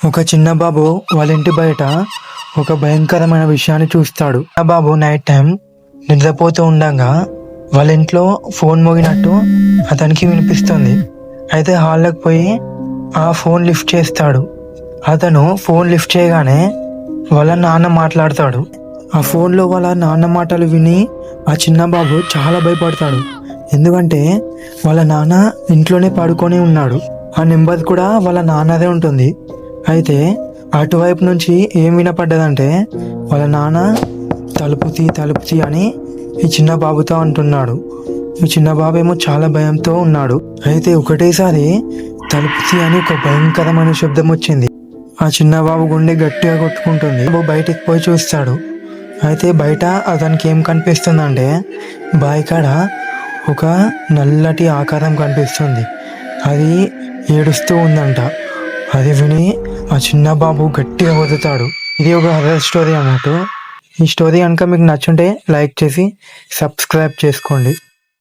ఒక చిన్న బాబు వాళ్ళ ఇంటి బయట ఒక భయంకరమైన విషయాన్ని చూస్తాడు. ఆ బాబు నైట్ టైం నిద్రపోతూ ఉండగా వాళ్ళ ఇంట్లో ఫోన్ మోగినట్టు అతనికి వినిపిస్తుంది. అయితే హాల్లోకి పోయి ఆ ఫోన్ లిఫ్ట్ చేస్తాడు. అతను ఫోన్ లిఫ్ట్ చేయగానే వాళ్ళ నాన్న మాట్లాడతాడు. ఆ ఫోన్లో వాళ్ళ నాన్న మాటలు విని ఆ చిన్న బాబు చాలా భయపడతాడు. ఎందుకంటే వాళ్ళ నాన్న ఇంట్లోనే పడుకొని ఉన్నాడు. ఆ నెంబర్ కూడా వాళ్ళ నాన్నదే ఉంటుంది. అయితే అటువైపు నుంచి ఏం వినపడ్డదంటే వాళ్ళ నాన్న తలుపు తీ అని ఈ చిన్న బాబుతో అంటున్నాడు. ఈ చిన్న బాబు ఏమో చాలా భయంతో ఉన్నాడు. అయితే ఒకటేసారి తలుపు తీ అని ఒక భయంకరమైన శబ్దం వచ్చింది. ఆ చిన్న బాబు గుండె గట్టిగా కొట్టుకుంటుంది. బాబు బయటికి పోయి చూస్తాడు. అయితే బయట అతనికి ఏం కనిపిస్తుందంటే బాయికాడ ఒక నల్లటి ఆకారం కనిపిస్తుంది. అది ఏడుస్తూ ఉందంట. అది విని ఆ చిన్న బాబు గట్టిగా వదులుతాడు. ఇది ఒక హర్రర్ స్టోరీ అన్నట్టు. ఈ స్టోరీ కనుక మీకు నచ్చుంటే లైక్ చేసి సబ్స్క్రైబ్ చేసుకోండి.